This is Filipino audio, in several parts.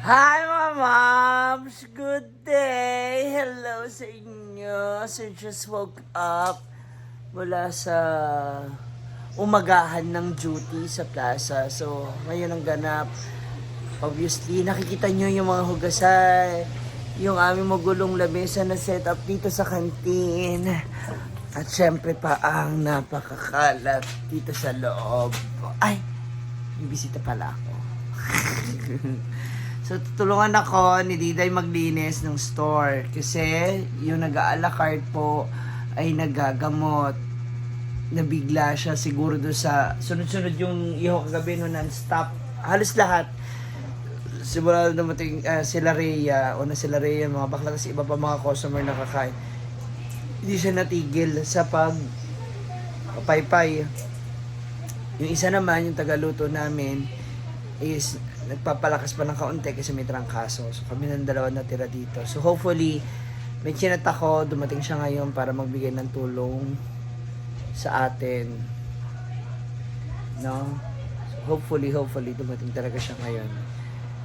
Hi mga moms! Good day! Hello sa inyo! So just woke up mula sa umagahan ng duty sa plaza. So ngayon ang ganap. Obviously, nakikita nyo yung mga hugasan, yung aming magulong lamesa na set up dito sa kantin. At syempre pa ang napakakalat dito sa loob. Ay! May bisita pala ako. So, tutulungan ako ni Diday maglinis ng store kasi yung nag-a-la carte po ay nagagamot. Nabigla siya siguro doon sa sunod-sunod yung iho kagabi no non-stop. Halos lahat. Simula dumating sila Rhea, sila Rhea, mga bakla kasi iba pa mga customer na kakain. Hindi siya natigil sa paypay. Yung isa naman, yung tagaluto namin is nagpapalakas pa ng kaunti kasi may trangkaso. So kami ng dalawa natira dito. So hopefully, may chinat ako, dumating siya ngayon para magbigay ng tulong sa atin. No? So hopefully, dumating talaga siya ngayon.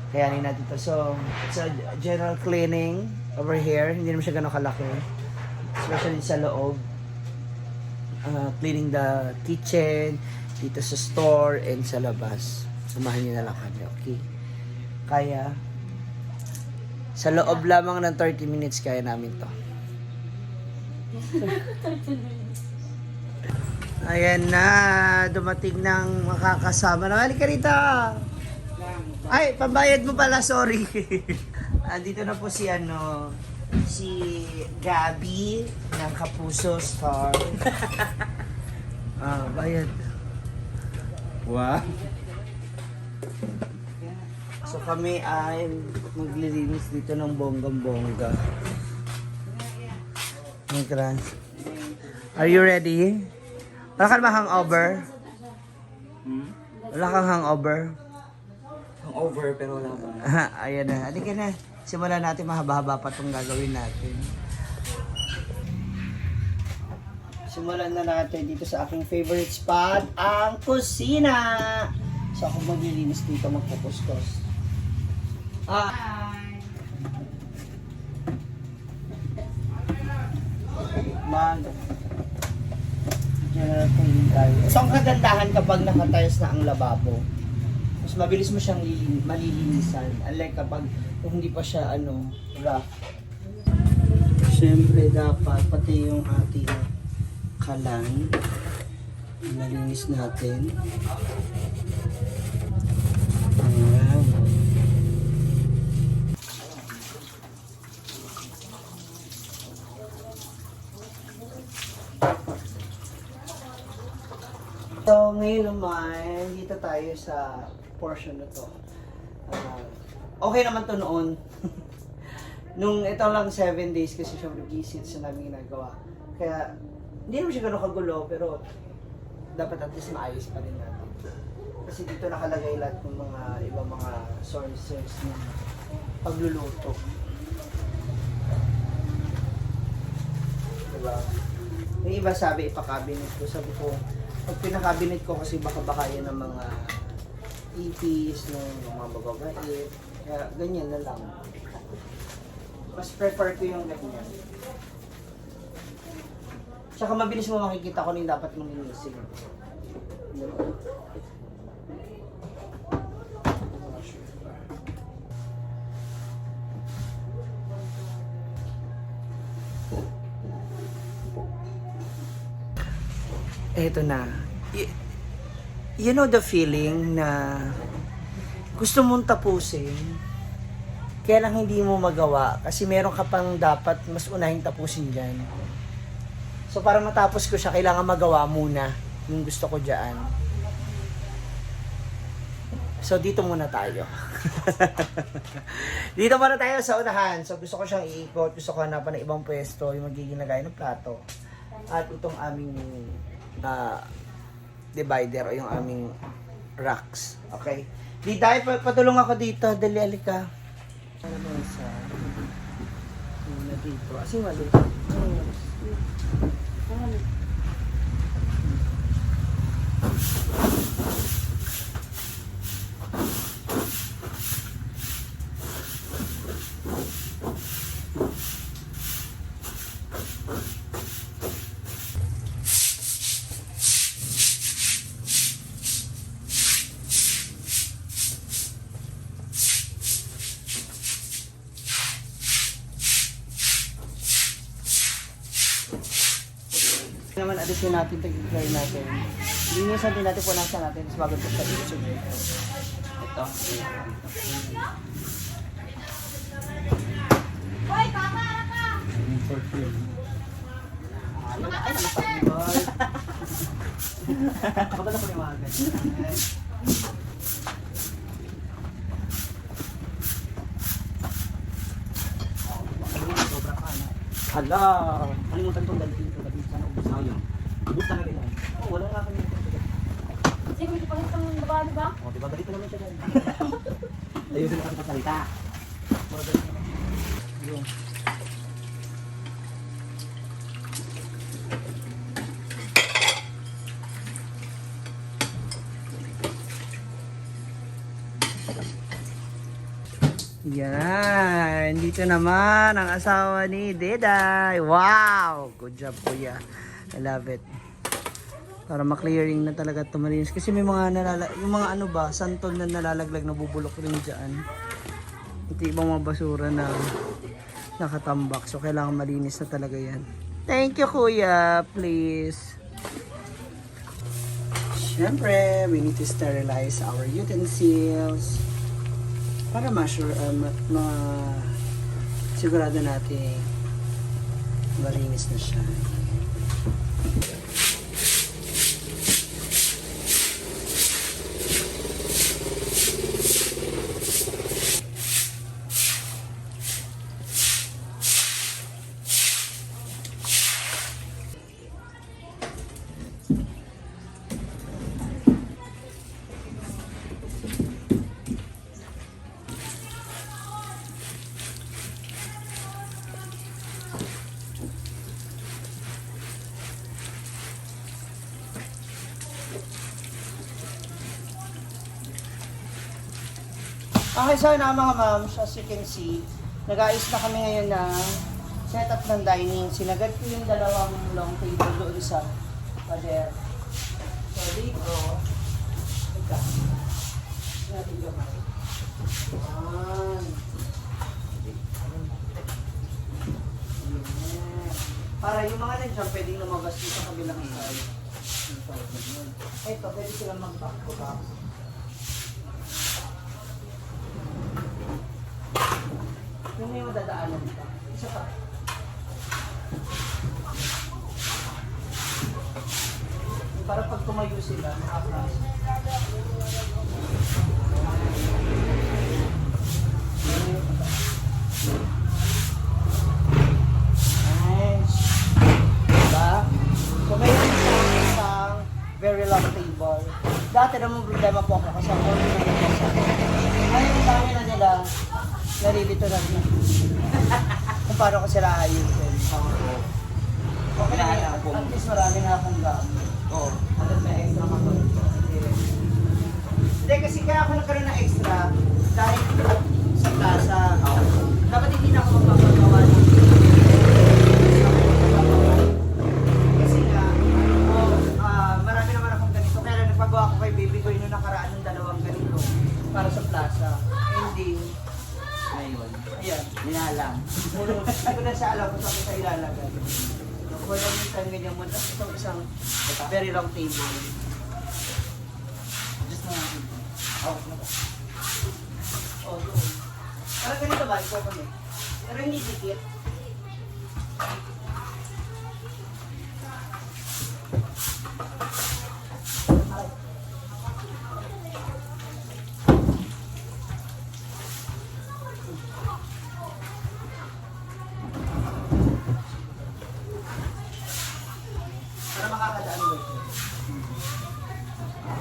Kayanin natin ito. So, it's a general cleaning over here. Hindi naman siya gano'ng kalaki. Especially sa loob. Cleaning the kitchen, dito sa store, and sa labas. Samahan niyo na lang kami, okay? Kaya, sa loob lamang ng 30 minutes, kaya namin to. Ayan na, dumating ng makakasama na. Halika rito! Ay, pambayad mo pala, sorry. Andito na po si Gabi ng Kapuso Star. Bayad. Wow. So kami ay maglilinis dito ng bonggang-bongga. Are you ready? Wala ka ba hangover? Wala kang hangover? Hangover pero wala pa. Ayan na. Halika na. Simulan natin, mahaba-haba pa itong gagawin natin. Simulan na natin dito sa aking favorite spot, ang kusina. So ako maglilinis dito, magpupuskos. General cleaning tayo. So ang kagandahan kapag nakatiles na ang lababo, mas mabilis mo siyang malilinisan. Unlike kapag kung hindi pa siya rough. Siyempre dapat pati yung ating kalan malinis natin. Ayan. So, ngayon naman, dito tayo sa portion na to. Okay naman to noon. Nung ito lang 7 days kasi syempre visit sa namin ginagawa. Kaya, hindi naman siya gano'ng kagulo, pero dapat at least maayos pa rin natin. Kasi dito nakalagay lahat ng mga ibang mga sources ng pagluluto. Diba? Yung iba sabi, ipakabinet ko. Sabi ko, pag pinakabinet ko kasi baka yan ng mga ipis, ng mga magagait. Kaya ganyan na lang. Mas prefer ko yung ganyan. Tsaka mabilis mo makikita kung yung dapat mong linisin. Eto na. You know the feeling na gusto mong tapusin, kaya lang hindi mo magawa kasi meron ka pang dapat mas unahing tapusin dyan. So para matapos ko siya, kailangan magawa muna yung gusto ko dyan. So dito muna tayo. Dito muna tayo sa unahan. So gusto ko siyang iikot, gusto ko hanapan ng ibang pwesto, yung magiging lagay ng plato. At itong aming divider o yung aming racks. Okay? Di tayo, patulong ako dito. Dali, alika. Ano ba sa muna dito? Asing mali. Naman alisin natin, tag-clear natin. Linisan din natin, punasan natin, tapos bago ito sa iso. Ito. Hoy, kamara ka! Ay, nakapag-ibal. Kapag ako yung mga ganyan. Sobra ka na. Hala! Kalimutan itong dalhin ko. Gabi sana ubus na yun. Ubus na rin yan. Oh, wala nga kami ito. Sige, may pangit ang babae, di ba? O, diba? Ganito naman siya dyan. Ayusin ako sa salita. Yun. Yan, dito naman ang asawa ni Deday. Wow! Good job, kuya. I love it. Para ma-clearing na talaga ito malinis. Kasi may mga yung mga ano ba, santol na nalalaglag, nabubulok rin dyan. Ito ibang mga basura na nakatambak. So, kailangan malinis na talaga yan. Thank you, kuya. Please. Siyempre, we need to sterilize our utensils. Para ma-sure, sigurado natin malinis na siya. Okay, so na mga moms, as you can see, nag-aayos na kami ngayon ng setup ng dining. Sinagad ko yung dalawang long table doon sa pader. So dito, ito. Natin gamay. Yan. Para yung mga nandiyan, pwedeng lumabas dito sa kabilang side. Ito, pwede silang mag-back to back. Yung may madadaanan dito. Isa pa. Para pag tumayo sila, makakas. Nice. Diba? So may isang very long table. Dati naman problema po ako kasi ako rin nagkasa. Ngayon ang dami na nila. Narilito na rin. Kung paano ko sila ayusin. Okay na yan. At least marami na akong gamit. Oo. At may extra matulog. Hindi kasi kaya ako nagkaroon ng extra dahil sa plaza. Dapat hindi na ako magpapagawa ng kasi nga, marami naman akong ganito. Kaya nagpagawa ko kay baby ko yung nakaraan ng dalawang ganito para sa plaza. Ending. Ngayon. Ayan. Ninalang. Hindi ko na siya alam kung saan ko siya ilalagay. Wala yung time ganyan mo. Tapos itong isang very long table. Just na natin. Oh, ano ba? Oh, doon. Parang ganito ba? Ikaw kami. Pero hindi dikit. Ay. Para makakadaan ba ito?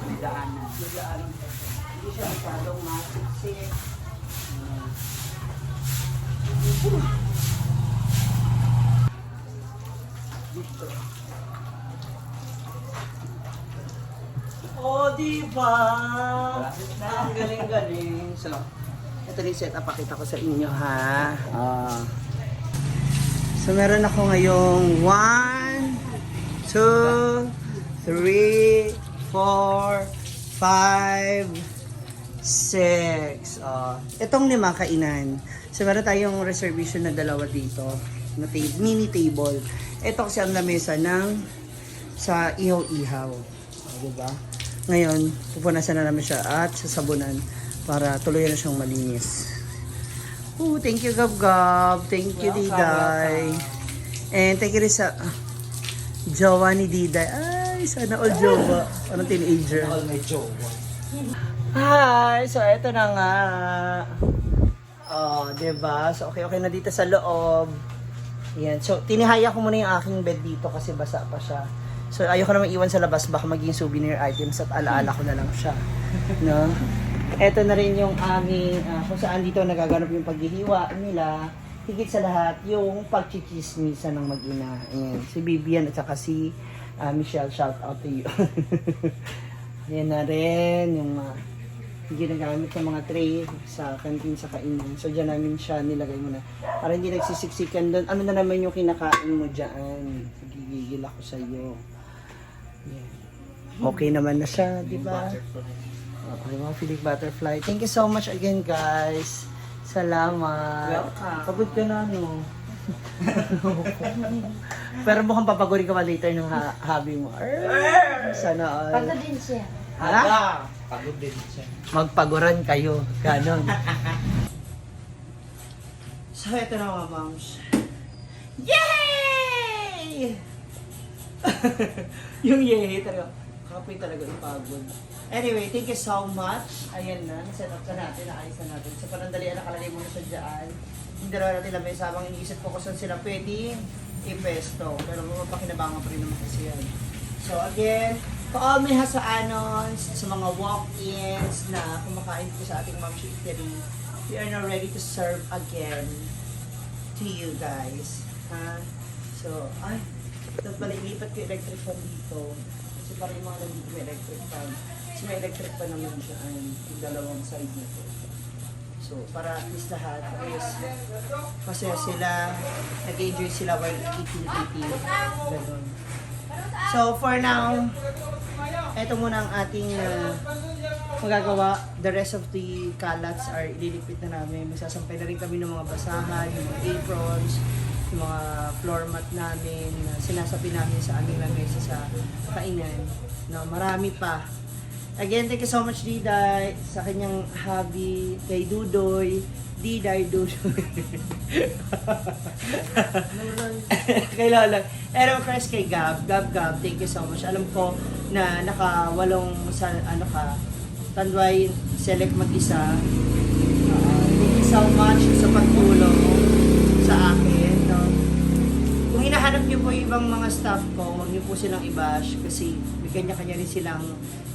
May daanan. Nagdaanan pa siya. Hindi siya masyadong masiksik. Dito. Oh, diba? Ang galing-galing. So, ito yung setup. Pakita ko sa inyo, ha? So, meron ako ngayong 1, 2, 3, 4, 5, 6. Itong 5 kainan. So, meron tayong reservation na dalawa dito. Na mini table. Ito kasi ang lamesa ng sa ihaw-ihaw. Diba? Ngayon, pupunasan na namin siya at sasabunan para tuluyan na siyang malinis. Thank you, Gab Gab. Thank you, Diday. And thank you rin sa jowa ni Diday. Ay, sana all jowa. Parang teenager. All may jowa. Hi! So, eto na nga. Oh, diba? So, okay na dito sa loob. Yan. So, tinihaya ko muna yung aking bed dito kasi basa pa siya. So, ayoko naman iwan sa labas. Baka maging souvenir items at alaala ko na lang siya. No? Eto na rin yung aming, kung saan dito nagaganap yung paghihiwa nila. Higit sa lahat, yung pagchichismisa ng mag-ina. Ayan. Si Vivian at saka si Michelle, shout out to you. Yan na rin yung ginagamit ng mga tray sa canteen sa kainan. So, dyan namin siya nilagay muna. Para hindi nagsisiksikan doon. Ano na naman yung kinakain mo dyan? Gigigil ako sa iyo. Yan. Okay naman na siya, di ba? Okay, mga Philip Butterfly. Thank you so much again, guys. Salamat. Welcome. Pagod ka na, no? Pero mukhang papagurin ka pa later ng hobby mo. Sana all. Pagod din siya. Ha? Pagod din siya. Magpaguran kayo. Ganon. So, ito na mga moms. Yay! Yung yay talaga. Kapoy talaga yung pagod. Anyway, thank you so much. Ayan na, set up na natin, naayos na natin. So, panandalian, nakalagay muna siya dyan. Hindi na natin labay sabang iniisip ko kung saan sila pwede i-pesto. Pero mapakinabangan pa rin naman kasi yan. So, again, to all my hasaanons, sa mga walk-ins na kumakain po sa ating Mom's Eatery, we are now ready to serve again to you guys. Ha? So, ay, tapos balik, lipat ko yung electric fan dito. Kasi parang yung mga nandito may electric fan. Kasi may electric fan naman siya, yung dalawang side na to. So, para at least lahat, ayos, masaya sila, nag-enjoy sila while eating. Ganun. So, for now, eto muna ang ating magagawa. The rest of the kalats are ililipit na namin. Magsasampay na rin kami ng mga basahan, yung mga aprons, yung mga floor mat namin, sinasapi namin sa aming lamesa sa kainan. No, marami pa. Again, thank you so much, Diday, sa kanyang hobby, kay Dudoy. Diday, Dudoy. Kay Lola. Pero first kay Gab. Gab, thank you so much. Alam ko na nakawalong sa, ano ka, Tanduay, select mag-isa. Thank you so much sa pagtulong sa akin. No? Kung hinahanap niyo po yung ibang mga staff ko, huwag niyo po silang i-bash kasi may kanya-kanya rin silang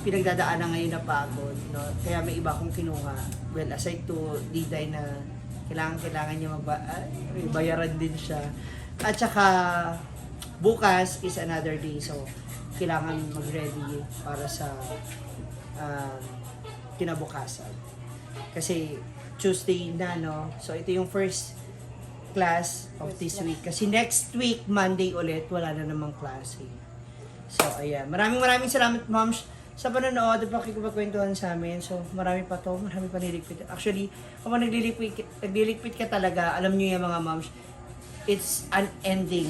pinagdadaanan ngayon na pagod. No? Kaya may iba akong kinuha. Well, aside to Diday na kailangan niya bayaran din siya. At saka bukas is another day. So, kailangan mag-ready para sa kinabukasan. Kasi Tuesday na, no? So, ito yung first class of this week. Kasi next week, Monday ulit, wala na namang klase. So, ayan. Maraming salamat, moms, sa panonood at pakikipagkwentuhan sa amin. So, marami pa to. Marami pa niligpit. Actually, kung nagliligpit ka talaga, alam nyo yung mga moms, it's unending.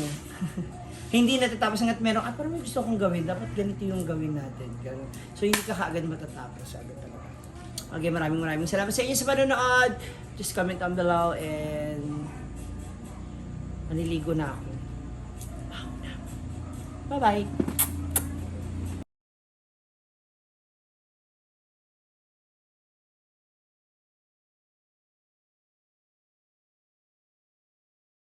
Hindi natatapos hanggat meron, parang may gusto kong gawin, dapat ganito yung gawin natin. Ganun. So, hindi ka kaagad matatapos. Agad talaga. Okay, maraming salamat sa inyo sa panonood. Just comment down below and maniligo na ako. Bye-bye!